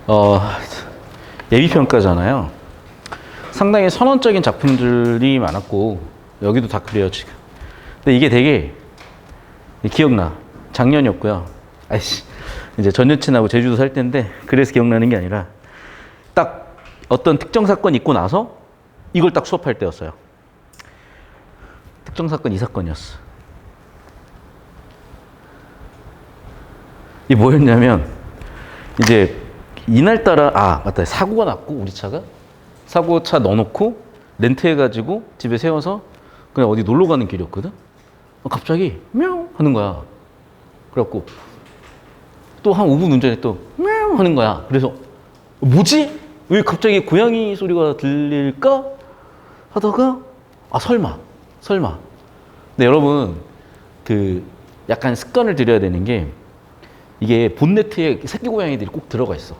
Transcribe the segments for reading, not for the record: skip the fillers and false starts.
어, 예비평가잖아요. 상당히 선언적인 작품들이 많았고 여기도 다 그래요 지금. 근데 이게 되게 기억나. 작년이었고요. 아이씨, 이제 전 여친하고 제주도 살 때인데 그래서 기억나는 게 아니라 딱 어떤 특정 사건 있고 나서 이걸 딱 수업할 때였어요. 특정 사건 이 사건이었어. 이게 뭐였냐면 이제 이날따라 맞다, 사고가 났고 우리 차가 사고차 넣어놓고 렌트해가지고 집에 세워서 그냥 어디 놀러 가는 길이었거든. 갑자기 명 하는 거야. 그래갖고 또 한 5분 운전에 또 명 하는 거야. 그래서 뭐지? 왜 갑자기 고양이 소리가 들릴까? 하다가 설마. 근데 여러분 그 약간 습관을 들여야 되는 게 이게 본네트에 새끼 고양이들이 꼭 들어가 있어.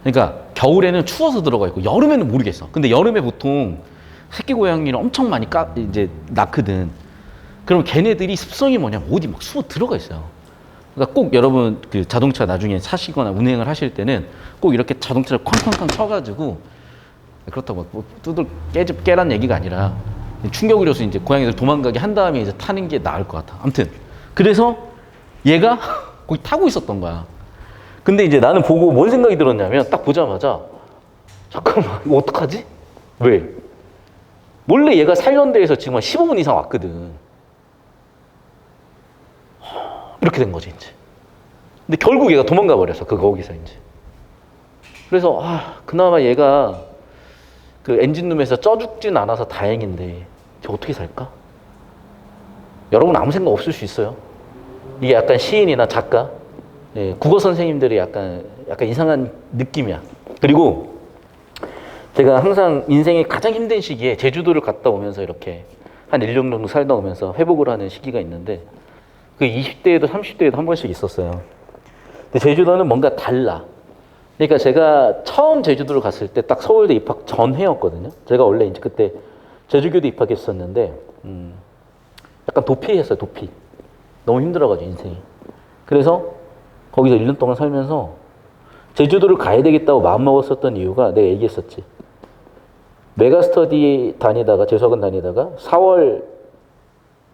그러니까 겨울에는 추워서 들어가 있고 여름에는 모르겠어. 근데 여름에 보통 새끼 고양이를 엄청 많이 이제 낳거든. 그럼 걔네들이 습성이 뭐냐면 어디 막 숨어 들어가 있어요. 그러니까 꼭 여러분 그 자동차 나중에 사시거나 운행을 하실 때는 꼭 이렇게 자동차를 쾅쾅쾅 쳐가지고, 그렇다고 뭐 깨란 얘기가 아니라 충격을 줘서 이제 고양이들 도망가게 한 다음에 이제 타는 게 나을 것 같아. 아무튼 그래서 얘가 거기 타고 있었던 거야. 근데 이제 나는 보고 뭔 생각이 들었냐면 딱 보자마자 잠깐만 이거 어떡하지? 왜? 원래 얘가 살연대에서 지금 한 15분 이상 왔거든. 이렇게 된 거지 이제. 근데 결국 얘가 도망가 버렸어. 거기서 이제. 그래서 그나마 얘가 그 엔진룸에서 쪄 죽진 않아서 다행인데 저 어떻게 살까? 여러분 아무 생각 없을 수 있어요. 이게 약간 시인이나 작가, 국어 선생님들이 약간 이상한 느낌이야. 그리고 제가 항상 인생의 가장 힘든 시기에 제주도를 갔다 오면서 이렇게 한 1년 정도 살다 오면서 회복을 하는 시기가 있는데 그 20대에도 30대에도 한 번씩 있었어요. 근데 제주도는 뭔가 달라. 그러니까 제가 처음 제주도를 갔을 때 딱 서울대 입학 전해였거든요. 제가 원래 이제 그때 제주교대 입학했었는데 약간 도피했어요. 도피. 너무 힘들어가지고 인생이. 그래서 거기서 1년 동안 살면서 제주도를 가야 되겠다고 마음먹었었던 이유가 내가 얘기했었지. 메가스터디 다니다가 재수학원 다니다가 4월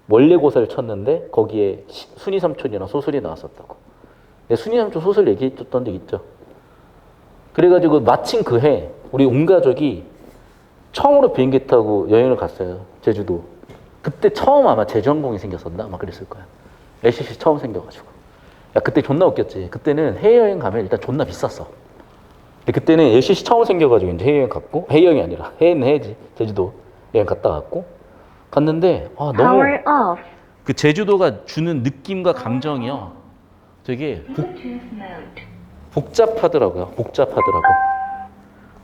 원래고사를 쳤는데 거기에 순이삼촌이랑 소설이 나왔었다고. 내가 순이삼촌 소설 얘기했던 적 있죠. 그래가지고 마침 그 해 우리 온 가족이 처음으로 비행기 타고 여행을 갔어요. 제주도. 그때 처음 아마 제주항공이 생겼었나? 아마 그랬을 거야. LCC 처음 생겨가지고. 야, 그때 존나 웃겼지. 그때는 해외여행 가면 일단 존나 비쌌어. 근데 그때는 LCC 처음 생겨가지고 이제 해외여행 갔고, 해외여행이 아니라 해외는 해야지. 제주도 여행 갔다 왔고, 갔는데, 너무 그 제주도가 주는 느낌과 감정이요. 되게 복잡하더라고요. 복잡하더라고.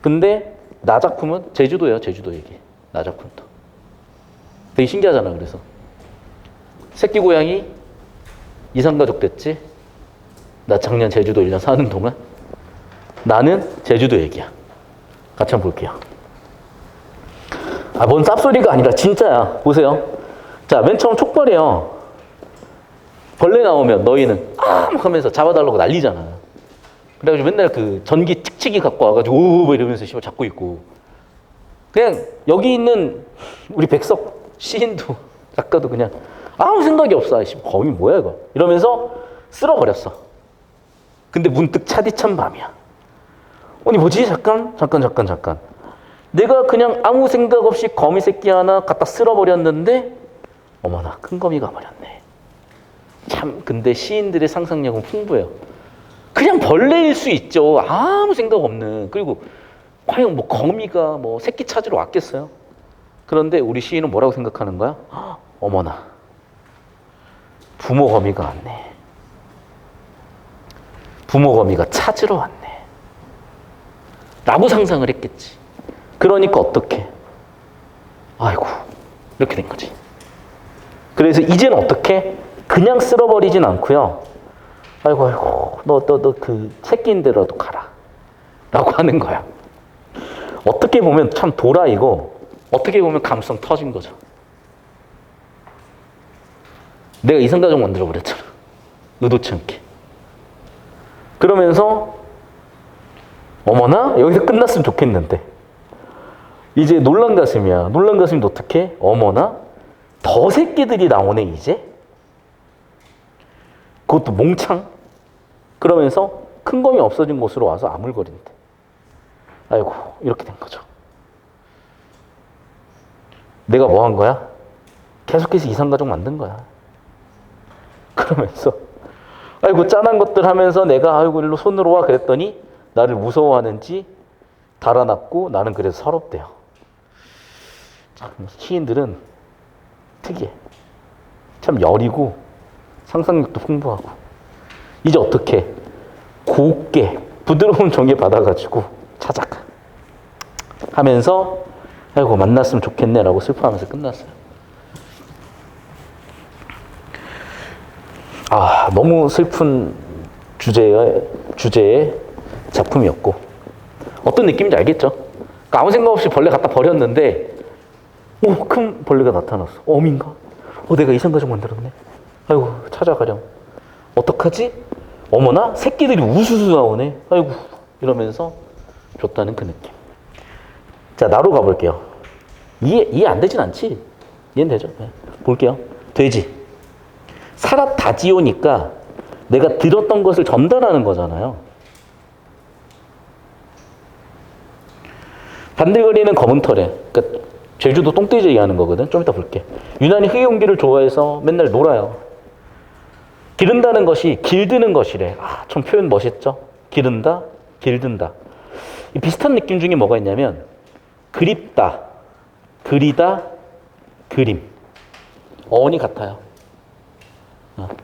근데 나 작품은 제주도예요. 제주도 얘기. 나 작품도. 되게 신기하잖아. 그래서 새끼 고양이 이산가족 됐지. 나 작년 제주도 1년 사는 동안 나는 제주도 얘기야. 같이 한번 볼게요. 뭔 쌉소리가 아니라 진짜야. 보세요. 자, 맨 처음 촉벌이에요. 벌레 나오면 너희는 막 하면서 잡아달라고 난리잖아. 그래가지고 맨날 그 전기 칙칙이 갖고 와가지고 오 이러면서 씨발 잡고 있고. 그냥 여기 있는 우리 백석 시인도 작가도 그냥 아무 생각이 없어. 거미 뭐야 이거 이러면서 쓸어버렸어. 근데 문득 차디찬 밤이야. 아니 뭐지? 잠깐. 내가 그냥 아무 생각 없이 거미 새끼 하나 갖다 쓸어버렸는데 어머나 큰 거미가 버렸네. 참 근데 시인들의 상상력은 풍부해요. 그냥 벌레일 수 있죠. 아무 생각 없는. 그리고 과연 뭐 거미가 뭐 새끼 찾으러 왔겠어요? 그런데 우리 시인은 뭐라고 생각하는 거야? 어머나 부모 거미가 왔네. 부모 거미가 찾으러 왔네. 라고 상상을 했겠지. 그러니까 어떻게? 아이고 이렇게 된 거지. 그래서 이제는 어떻게? 그냥 쓸어버리진 않고요. 아이고 너 그 새끼인데라도 가라 라고 하는 거야. 어떻게 보면 참 도라이고 어떻게 보면 감성 터진 거죠. 내가 이산가족 만들어버렸잖아. 의도치 않게. 그러면서 어머나 여기서 끝났으면 좋겠는데 이제 놀란 가슴이야. 놀란 가슴이 어떡해? 어머나 더 새끼들이 나오네 이제. 그것도 몽창. 그러면서 큰 검이 없어진 곳으로 와서 아물거린대. 아이고 이렇게 된 거죠. 내가 뭐 한 거야? 계속해서 이상가족 만든 거야. 그러면서 아이고 짠한 것들 하면서 내가 아이고 일로 손으로 와 그랬더니 나를 무서워하는지 달아났고 나는 그래서 서럽대요. 참 시인들은 특이해. 참 여리고 상상력도 풍부하고. 이제 어떻게 곱게 부드러운 종에 받아가지고 찾아가 하면서 아이고 만났으면 좋겠네라고 슬퍼하면서 끝났어요. 아 너무 슬픈 주제의 작품이었고 어떤 느낌인지 알겠죠? 그러니까 아무 생각 없이 벌레 갖다 버렸는데 큰 벌레가 나타났어. 어민가? 내가 이상가족 만들었네. 아이고 찾아가렴. 어떡하지? 어머나 새끼들이 우수수 나오네. 아이고 이러면서 줬다는 그 느낌. 자 나로 가볼게요. 이해 안 되진 않지? 이해는 되죠? 네. 볼게요. 돼지. 사라다지오니까 내가 들었던 것을 전달하는 거잖아요. 반들거리는 검은 털에. 그러니까 제주도 똥돼지 얘기하는 거거든. 좀 이따 볼게. 유난히 흑연기를 좋아해서 맨날 놀아요. 기른다는 것이 길드는 것이래. 좀 표현 멋있죠? 기른다, 길든다. 이 비슷한 느낌 중에 뭐가 있냐면 그립다, 그리다, 그림. 어원이 같아요.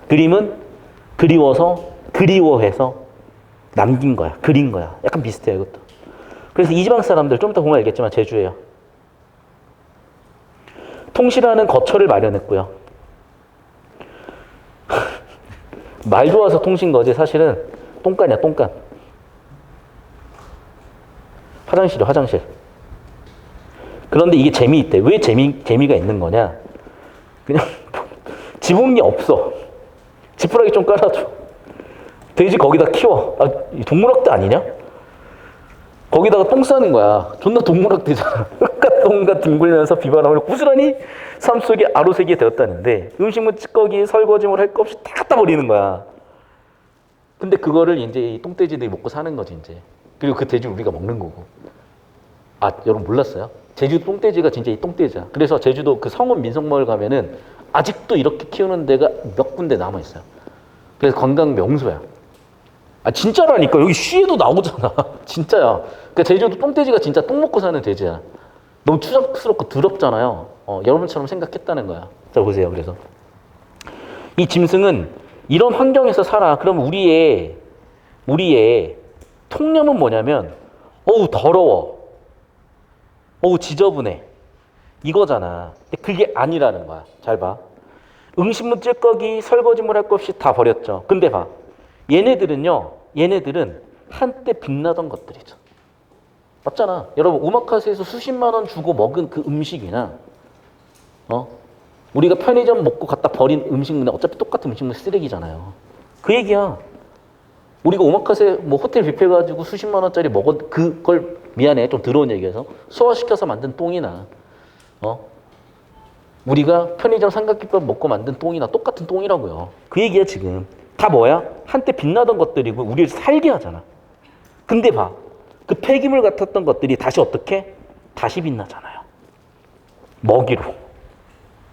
그림은 그리워서, 그리워해서 남긴 거야. 그린 거야. 약간 비슷해요, 이것도. 그래서 이 지방 사람들, 좀 이따 보면 알겠지만 제주예요. 통실하는 거처를 마련했고요. 말 좋아서 통신 거지 사실은 똥간이야, 똥간. 화장실이야, 화장실. 그런데 이게 재미있대. 왜 재미가 있는 거냐? 그냥 지붕이 없어. 지푸라기 좀 깔아줘. 돼지 거기다 키워. 동물학대 아니냐? 거기다가 똥 싸는 거야. 존나 동물학대잖아. 흙과 똥과 뒹굴면서 비바람을 고스란히 삶 속에 아로새기게 되었다는데 음식물 찌꺼기 설거지물 할 것 없이 다 갖다 버리는 거야. 근데 그거를 이제 이 똥돼지들이 먹고 사는 거지 이제. 그리고 그 돼지를 우리가 먹는 거고. 여러분 몰랐어요? 제주도 똥돼지가 진짜 이 똥돼지야. 그래서 제주도 그 성원 민속마을 가면은 아직도 이렇게 키우는 데가 몇 군데 남아 있어요. 그래서 관광 명소야. 진짜라니까. 여기 시에도 나오잖아. 진짜야. 그러니까 제주도 똥돼지가 진짜 똥 먹고 사는 돼지야. 너무 추잡스럽고 더럽잖아요. 여러분처럼 생각했다는 거야. 자 보세요. 그래서 이 짐승은 이런 환경에서 살아. 그럼 우리의 통념은 뭐냐면 어우 더러워. 어우 지저분해. 이거잖아. 근데 그게 아니라는 거야. 잘 봐. 음식물 찌꺼기 설거지물 할 것 없이 다 버렸죠. 근데 봐. 얘네들은 한때 빛나던 것들이죠. 맞잖아. 여러분 오마카세에서 수십만 원 주고 먹은 그 음식이나 우리가 편의점 먹고 갖다 버린 음식물은 어차피 똑같은 음식물 쓰레기잖아요. 그 얘기야. 우리가 오마카세 호텔 뷔페 가지고 수십만 원짜리 먹은 그걸 미안해 좀 더러운 얘기해서 소화시켜서 만든 똥이나 우리가 편의점 삼각김밥 먹고 만든 똥이나 똑같은 똥이라고요. 그 얘기야 지금. 다 뭐야? 한때 빛나던 것들이고 우리를 살게 하잖아. 근데 봐. 그 폐기물 같았던 것들이 다시 어떻게? 다시 빛나잖아요. 먹이로.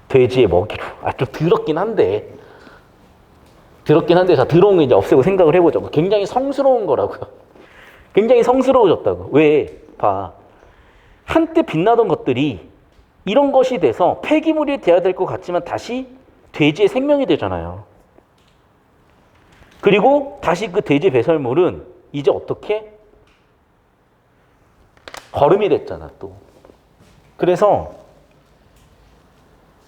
돼지의 먹이로. 좀 더럽긴 한데 자, 더러운 거 이제 없애고 생각을 해보자고. 굉장히 성스러운 거라고요. 굉장히 성스러워졌다고. 왜? 봐. 한때 빛나던 것들이 이런 것이 돼서 폐기물이 돼야 될 것 같지만 다시 돼지의 생명이 되잖아요. 그리고 다시 그 돼지 배설물은 이제 어떻게? 거름이 됐잖아, 또. 그래서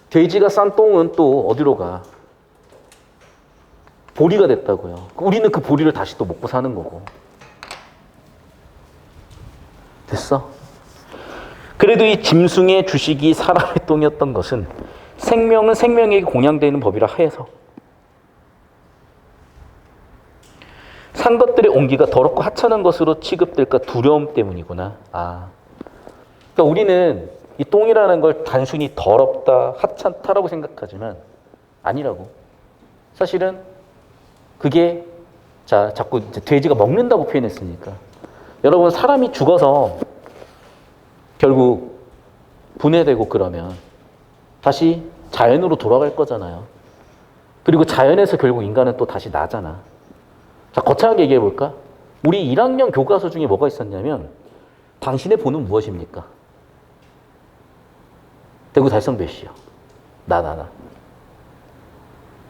돼지가 싼 똥은 또 어디로 가? 보리가 됐다고요. 우리는 그 보리를 다시 또 먹고 사는 거고. 됐어? 그래도 이 짐승의 주식이 사람의 똥이었던 것은 생명은 생명에게 공양되는 법이라 해서 산 것들이 사람들의 온기가 더럽고 하찮은 것으로 취급될까 두려움 때문이구나. 그러니까 우리는 이 똥이라는 걸 단순히 더럽다, 하찮다라고 생각하지만 아니라고. 사실은 그게 자꾸 이제 돼지가 먹는다고 표현했으니까. 여러분, 사람이 죽어서 결국 분해되고 그러면 다시 자연으로 돌아갈 거잖아요. 그리고 자연에서 결국 인간은 또 다시 나잖아. 자, 거창하게 얘기해 볼까? 우리 1학년 교과서 중에 뭐가 있었냐면 당신의 본은 무엇입니까? 대구 달성 배시요. 나.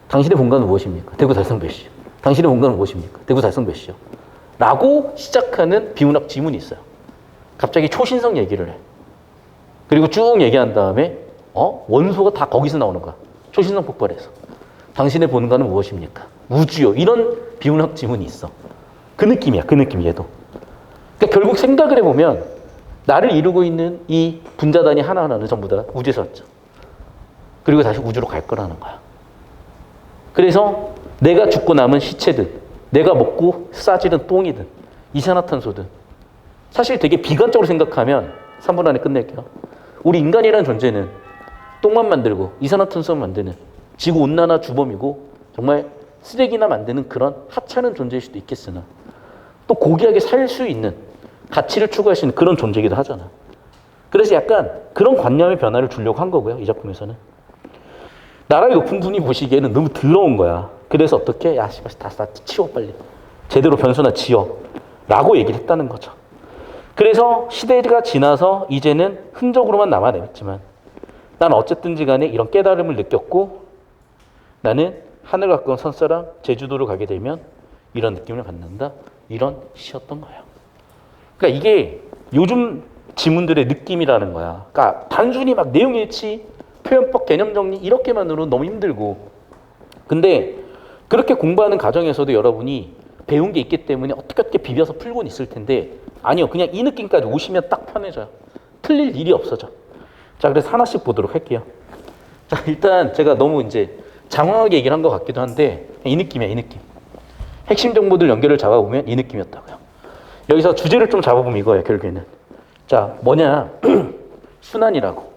당신의 본관은 무엇입니까? 대구 달성 배시요. 당신의 본관은 무엇입니까? 대구 달성 배시요. 라고 시작하는 비문학 지문이 있어요. 갑자기 초신성 얘기를 해. 그리고 쭉 얘기한 다음에 원소가 다 거기서 나오는 거야. 초신성 폭발에서. 당신의 본관은 무엇입니까? 우주요. 이런 비문학 지문이 있어. 그 느낌이야. 그 느낌 얘도. 그러니까 결국 생각을 해보면 나를 이루고 있는 이 분자단이 하나하나는 전부 다 우주에서 왔죠. 그리고 다시 우주로 갈 거라는 거야. 그래서 내가 죽고 남은 시체든 내가 먹고 싸지른 똥이든 이산화탄소든 사실 되게 비관적으로 생각하면 3분 안에 끝낼게요. 우리 인간이라는 존재는 똥만 만들고 이산화탄소만 만드는 지구온난화 주범이고 정말 쓰레기나 만드는 그런 하찮은 존재일 수도 있겠으나 또 고귀하게 살 수 있는 가치를 추구할 수 있는 그런 존재이기도 하잖아. 그래서 약간 그런 관념의 변화를 주려고 한 거고요. 이 작품에서는. 나라의 높은 분이 보시기에는 너무 더러운 거야. 그래서 어떻게? 야, 씨발, 다 치워 빨리. 제대로 변소나 지어. 라고 얘기를 했다는 거죠. 그래서 시대가 지나서 이제는 흔적으로만 남아내었지만 난 어쨌든지 간에 이런 깨달음을 느꼈고 나는 하늘 가까운 선사랑 제주도를 가게 되면 이런 느낌을 받는다. 이런 시였던 거예요. 그러니까 이게 요즘 지문들의 느낌이라는 거야. 그러니까 단순히 막 내용 일치, 표현법, 개념 정리 이렇게만으로는 너무 힘들고 근데 그렇게 공부하는 과정에서도 여러분이 배운 게 있기 때문에 어떻게 비벼서 풀고는 있을 텐데 아니요. 그냥 이 느낌까지 오시면 딱 편해져요. 틀릴 일이 없어져. 자, 그래서 하나씩 보도록 할게요. 자, 일단 제가 너무 이제 장황하게 얘기를 한 것 같기도 한데 이 느낌이야, 이 느낌. 핵심 정보들 연결을 잡아보면 이 느낌이었다고요. 여기서 주제를 좀 잡아보면 이거예요, 결국에는. 자, 뭐냐. 순환이라고.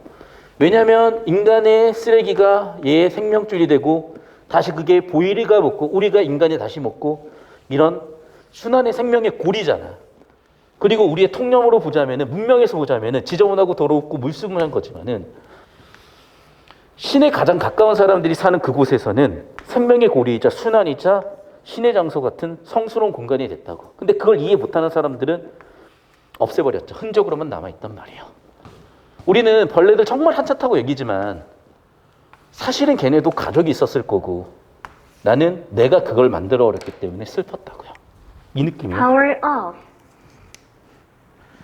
왜냐하면 인간의 쓰레기가 얘의 생명줄이 되고 다시 그게 보이리가 먹고 우리가 인간이 다시 먹고 이런 순환의 생명의 고리잖아. 그리고 우리의 통념으로 보자면은 문명에서 보자면은 지저분하고 더럽고 물수문한 거지만은 신에 가장 가까운 사람들이 사는 그곳에서는 생명의 고리이자 순환이자 신의 장소 같은 성스러운 공간이 됐다고. 근데 그걸 이해 못하는 사람들은 없애버렸죠. 흔적으로만 남아있단 말이에요. 우리는 벌레들 정말 한참타고 얘기지만 사실은 걔네도 가족이 있었을 거고 나는 내가 그걸 만들어버렸기 때문에 슬펐다고요. 이 느낌이에요. Power off.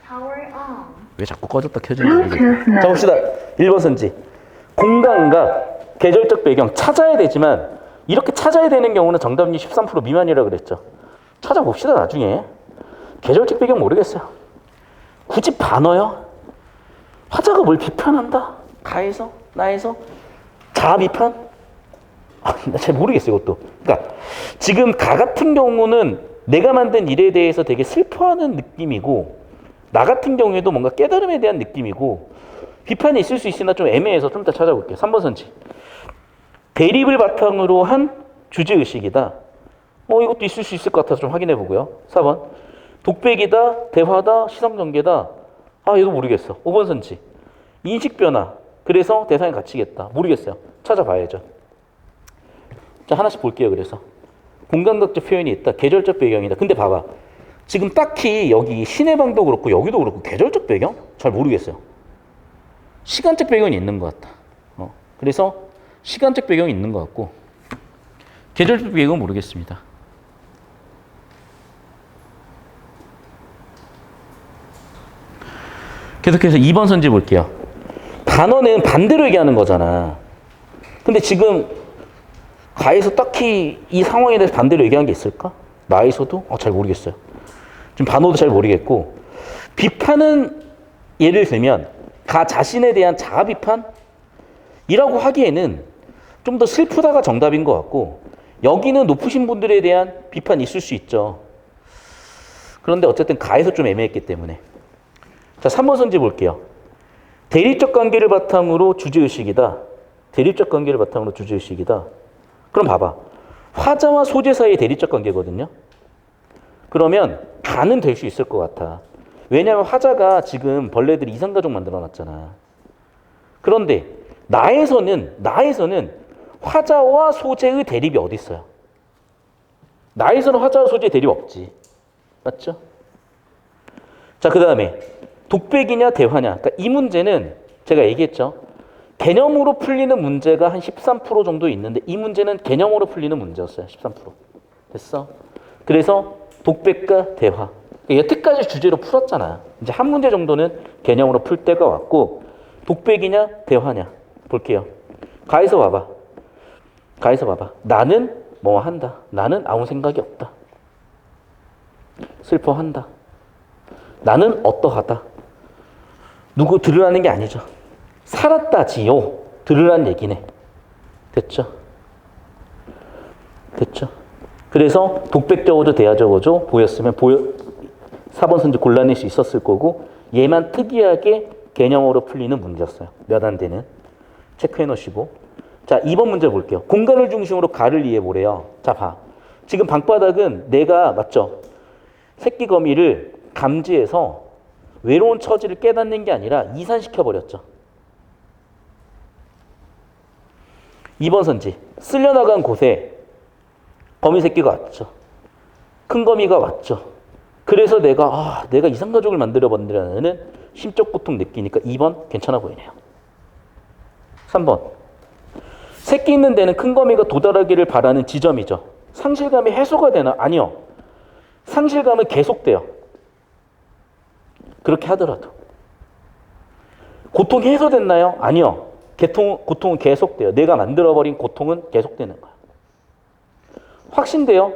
Power on. 왜 자꾸 꺼졌다 켜지는지 모르겠어요. 자, 봅시다. 1번 선지. 공간과 계절적 배경 찾아야 되지만 이렇게 찾아야 되는 경우는 정답률 13% 미만이라고 그랬죠. 찾아봅시다. 나중에. 계절적 배경 모르겠어요. 굳이 반어요? 화자가 뭘 비판한다? 가에서? 나에서? 자아 비판? 나 잘 모르겠어요, 이것도. 그러니까 지금 가 같은 경우는 내가 만든 일에 대해서 되게 슬퍼하는 느낌이고 나 같은 경우에도 뭔가 깨달음에 대한 느낌이고 비판이 있을 수 있으나 좀 애매해서 좀 이따 찾아볼게요. 3번 선지. 대립을 바탕으로 한 주제의식이다. 이것도 있을 수 있을 것 같아서 좀 확인해 보고요. 4번. 독백이다, 대화다, 시성전개다. 얘도 모르겠어. 5번 선지. 인식 변화. 그래서 대상에 갇히겠다. 모르겠어요. 찾아봐야죠. 자, 하나씩 볼게요. 그래서. 공간각적 표현이 있다. 계절적 배경이다. 근데 봐봐. 지금 딱히 여기 신의 방도 그렇고 여기도 그렇고 계절적 배경? 잘 모르겠어요. 시간적 배경이 있는 것 같다. 그래서 시간적 배경이 있는 것 같고 계절적 배경은 모르겠습니다. 계속해서 2번 선지 볼게요. 단어는 반대로 얘기하는 거잖아. 근데 지금 가에서 딱히 이 상황에 대해서 반대로 얘기한 게 있을까? 나에서도? 잘 모르겠어요. 지금 반어도 잘 모르겠고 비판은 예를 들면 가 자신에 대한 자아 비판이라고 하기에는 좀 더 슬프다가 정답인 것 같고 여기는 높으신 분들에 대한 비판이 있을 수 있죠. 그런데 어쨌든 가에서 좀 애매했기 때문에. 자, 3번 선지 볼게요. 대립적 관계를 바탕으로 주제의식이다. 대립적 관계를 바탕으로 주제의식이다. 그럼 봐봐. 화자와 소재 사이의 대립적 관계거든요. 그러면 가는 될 수 있을 것 같아. 왜냐하면 화자가 지금 벌레들이 이상가족 만들어놨잖아. 그런데 나에서는 화자와 소재의 대립이 어디 있어요? 나에서는 화자와 소재의 대립 없지. 맞죠? 자, 그 다음에 독백이냐 대화냐. 그러니까 이 문제는 제가 얘기했죠. 개념으로 풀리는 문제가 한 13% 정도 있는데 이 문제는 개념으로 풀리는 문제였어요. 13%. 됐어? 그래서 독백과 대화. 여태까지 주제로 풀었잖아. 이제 한 문제 정도는 개념으로 풀 때가 왔고 독백이냐 대화냐 볼게요. 가에서 봐봐. 나는 뭐 한다. 나는 아무 생각이 없다. 슬퍼한다. 나는 어떠하다. 누구 들으라는 게 아니죠. 살았다지요. 들으란 얘기네. 됐죠? 그래서 독백 적어줘 대화 적어줘 보였으면 4번 선지 골라낼 수 있었을 거고 얘만 특이하게 개념으로 풀리는 문제였어요. 몇 안 되는. 체크해 놓으시고. 자, 2번 문제 볼게요. 공간을 중심으로 가를 이해해 보래요. 자, 봐. 지금 방바닥은 내가 맞죠? 새끼 거미를 감지해서 외로운 처지를 깨닫는 게 아니라 이산시켜 버렸죠. 2번 선지. 쓸려나간 곳에 거미 새끼가 왔죠. 큰 거미가 왔죠. 그래서 내가 이상가족을 만들어버린다는 심적 고통 느끼니까 2번 괜찮아 보이네요. 3번. 새끼 있는 데는 큰 거미가 도달하기를 바라는 지점이죠. 상실감이 해소가 되나? 아니요. 상실감은 계속돼요. 그렇게 하더라도. 고통이 해소됐나요? 아니요. 고통은 계속돼요. 내가 만들어버린 고통은 계속되는 거예요. 확신돼요?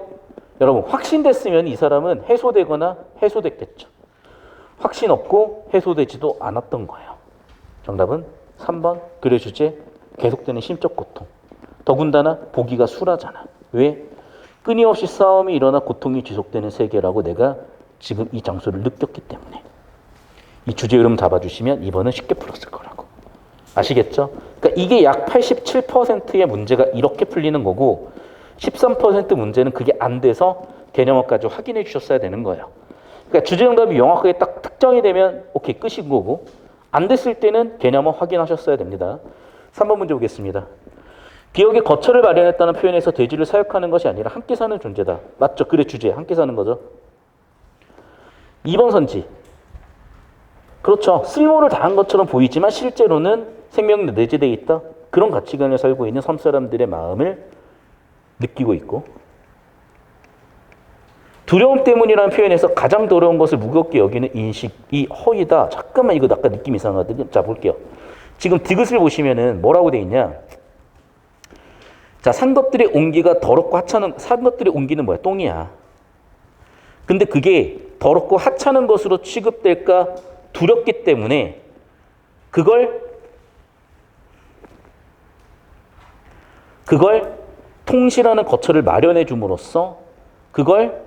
여러분, 확신됐으면 이 사람은 해소되거나 해소됐겠죠. 확신 없고 해소되지도 않았던 거예요. 정답은 3번. 글의 주제, 계속되는 심적 고통. 더군다나 보기가 수라잖아. 왜? 끊임없이 싸움이 일어나 고통이 지속되는 세계라고 내가 지금 이 장소를 느꼈기 때문에. 이 주제 흐름 잡아주시면 2번은 쉽게 풀었을 거라고. 아시겠죠? 그러니까 이게 약 87%의 문제가 이렇게 풀리는 거고 13% 문제는 그게 안 돼서 개념어까지 확인해 주셨어야 되는 거예요. 그러니까 주제 정답이 명확하게 딱 특정이 되면 오케이 끝인 거고 안 됐을 때는 개념어 확인하셨어야 됩니다. 3번 문제 보겠습니다. 기억의 거처를 마련했다는 표현에서 돼지를 사육하는 것이 아니라 함께 사는 존재다. 맞죠? 글의 주제 함께 사는 거죠. 2번 선지. 그렇죠. 쓸모를 다한 것처럼 보이지만 실제로는 생명이 내재되어 있다. 그런 가치관을 살고 있는 섬 사람들의 마음을 느끼고 있고 두려움 때문이라는 표현에서 가장 더러운 것을 무겁게 여기는 인식이 허위다. 잠깐만 이거 아까 느낌 이상하거든요. 자 볼게요. 지금 디귿을 보시면은 뭐라고 돼 있냐. 자, 산 것들의 온기가 더럽고 하찮은 산 것들의 온기는 뭐야? 똥이야. 근데 그게 더럽고 하찮은 것으로 취급될까 두렵기 때문에 그걸 통실하는 거처를 마련해 줌으로써 그걸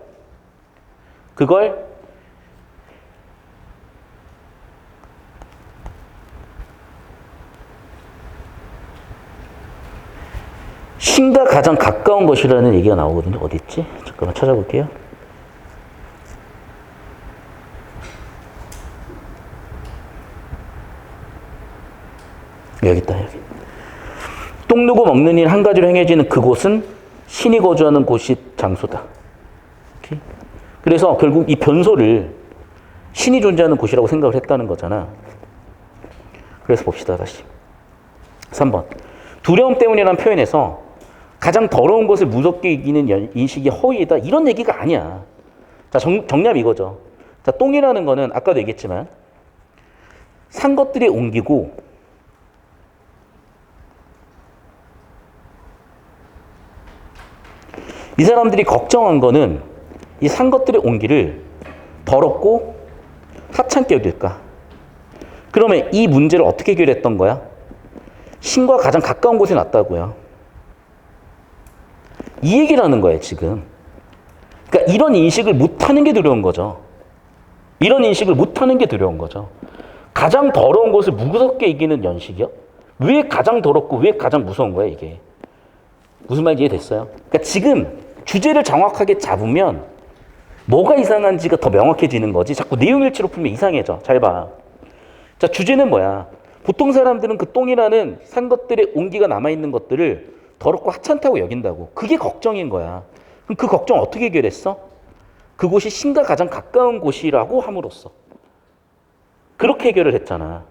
신과 가장 가까운 것이라는 얘기가 나오거든요. 어디 있지? 잠깐만 찾아볼게요. 여기 있다. 여기. 똥 누고 먹는 일 한 가지로 행해지는 그곳은 신이 거주하는 곳이 장소다. 오케이? 그래서 결국 이 변소를 신이 존재하는 곳이라고 생각을 했다는 거잖아. 그래서 봅시다. 다시. 3번. 두려움 때문이라는 표현에서 가장 더러운 것을 무섭게 이기는 인식이 허위이다. 이런 얘기가 아니야. 자, 정답 이거죠. 자, 똥이라는 거는 아까도 얘기했지만 산 것들이 옮기고 이 사람들이 걱정한 거는 이 산 것들의 온기를 더럽고 하찮게 여길까? 그러면 이 문제를 어떻게 해결했던 거야? 신과 가장 가까운 곳에 놨다고요. 이 얘기를 하는 거예요, 지금. 그러니까 이런 인식을 못하는 게 두려운 거죠. 이런 인식을 못하는 게 두려운 거죠. 가장 더러운 것을 무섭게 이기는 연식이요? 왜 가장 더럽고 왜 가장 무서운 거야 이게? 무슨 말인지 이해됐어요? 그러니까 지금 주제를 정확하게 잡으면 뭐가 이상한지가 더 명확해지는 거지. 자꾸 내용일치로 풀면 이상해져. 잘 봐. 자, 주제는 뭐야? 보통 사람들은 그 똥이라는 산 것들의 온기가 남아있는 것들을 더럽고 하찮다고 여긴다고. 그게 걱정인 거야. 그럼 그 걱정 어떻게 해결했어? 그곳이 신과 가장 가까운 곳이라고 함으로써. 그렇게 해결을 했잖아.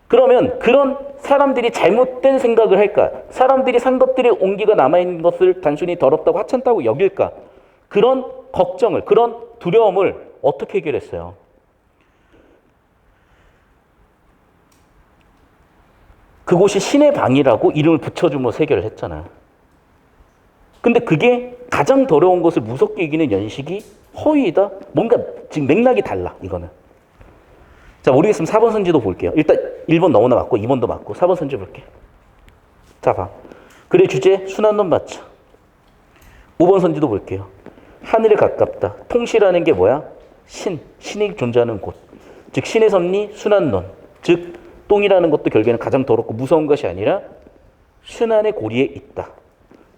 그러면 그런 사람들이 잘못된 생각을 할까? 사람들이 산 것들의 온기가 남아있는 것을 단순히 더럽다고 하찮다고 여길까? 그런 걱정을, 그런 두려움을 어떻게 해결했어요? 그곳이 신의 방이라고 이름을 붙여줌으로 해결을 했잖아. 근데 그게 가장 더러운 것을 무섭게 이기는 연식이 허위이다? 뭔가 지금 맥락이 달라, 이거는. 자, 모르겠으면 4번 선지도 볼게요. 일단 1번 너무나 맞고 2번도 맞고 4번 선지 볼게. 자, 봐. 글의 주제 순환론 맞죠? 5번 선지도 볼게요. 하늘에 가깝다. 통시라는 게 뭐야? 신이 존재하는 곳. 즉 신의 섭리 순환론. 즉 똥이라는 것도 결국에는 가장 더럽고 무서운 것이 아니라 순환의 고리에 있다.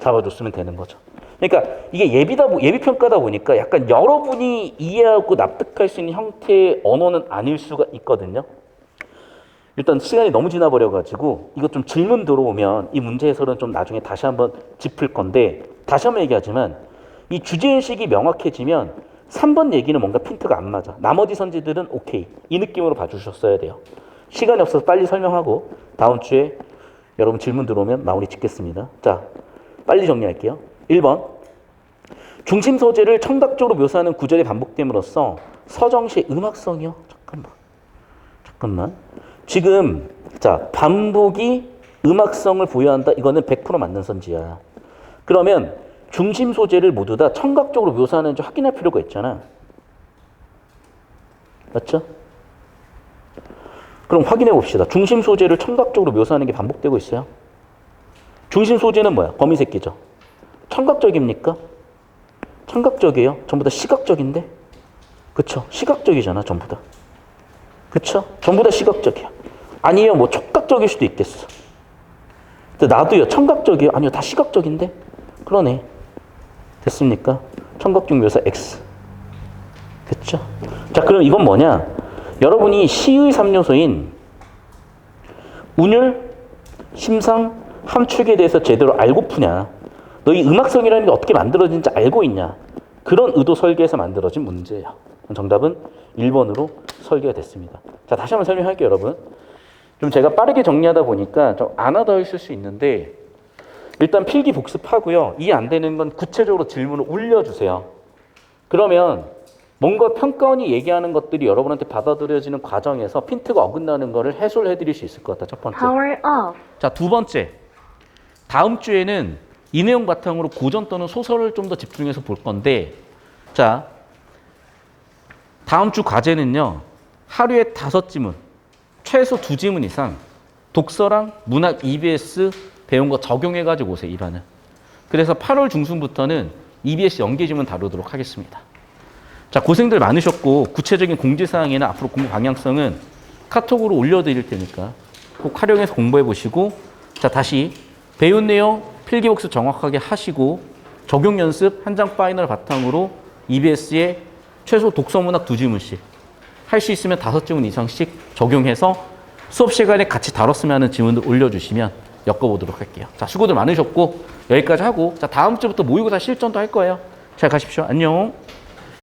잡아줬으면 되는 거죠. 그러니까 이게 예비평가다 보니까 약간 여러분이 이해하고 납득할 수 있는 형태의 언어는 아닐 수가 있거든요. 일단 시간이 너무 지나버려가지고 이거 좀 질문 들어오면 이 문제 해설은 좀 나중에 다시 한번 짚을 건데 다시 한번 얘기하지만 이 주제의식이 명확해지면 3번 얘기는 뭔가 핀트가 안 맞아. 나머지 선지들은 오케이. 이 느낌으로 봐주셨어야 돼요. 시간이 없어서 빨리 설명하고 다음 주에 여러분 질문 들어오면 마무리 짓겠습니다. 자, 빨리 정리할게요. 1번. 중심 소재를 청각적으로 묘사하는 구절이 반복됨으로써 서정시의 음악성이요. 잠깐만. 지금 자, 반복이 음악성을 부여한다. 이거는 100% 맞는 선지야. 그러면 중심 소재를 모두 다 청각적으로 묘사하는지 확인할 필요가 있잖아. 맞죠? 그럼 확인해 봅시다. 중심 소재를 청각적으로 묘사하는 게 반복되고 있어요. 중심 소재는 뭐야? 거미 새끼죠. 청각적입니까? 청각적이에요. 전부 다 시각적인데? 그쵸? 시각적이잖아, 전부 다. 그쵸? 전부 다 시각적이야. 아니요, 뭐 촉각적일 수도 있겠어. 근데 나도요, 청각적이에요. 아니요, 다 시각적인데? 그러네. 됐습니까? 청각적 묘사 X. 됐죠? 자, 그럼 이건 뭐냐? 여러분이 시의 3요소인 운율, 심상, 함축에 대해서 제대로 알고 푸냐? 너희 음악성이라는 게 어떻게 만들어진지 알고 있냐? 그런 의도 설계에서 만들어진 문제예요. 정답은 1번으로 설계가 됐습니다. 자, 다시 한번 설명할게요, 여러분. 좀 제가 빠르게 정리하다 보니까 좀 안 하다 있을 수 있는데 일단 필기 복습하고요. 이해 안 되는 건 구체적으로 질문을 올려주세요. 그러면 뭔가 평가원이 얘기하는 것들이 여러분한테 받아들여지는 과정에서 핀트가 어긋나는 거를 해소를 해드릴 수 있을 것 같다. 첫 번째. Power off. 자, 두 번째. 다음 주에는 이 내용 바탕으로 고전 또는 소설을 좀 더 집중해서 볼 건데, 자, 다음 주 과제는요. 하루에 5지문, 최소 2지문 이상 독서랑 문학 EBS 배운 거 적용해가지고 오세요, 입안은. 그래서 8월 중순부터는 EBS 연계지문 다루도록 하겠습니다. 자, 고생들 많으셨고 구체적인 공지사항이나 앞으로 공부 방향성은 카톡으로 올려드릴 테니까 꼭 활용해서 공부해 보시고, 자, 다시 배운 내용 필기복습 정확하게 하시고 적용 연습 한 장 파이널 바탕으로 EBS에 최소 독서문학 2지문씩 할 수 있으면 5지문 이상씩 적용해서 수업 시간에 같이 다뤘으면 하는 지문들 올려주시면 엮어보도록 할게요. 자, 수고들 많으셨고 여기까지 하고, 자, 다음 주부터 모의고사 실전도 할 거예요. 잘 가십시오. 안녕.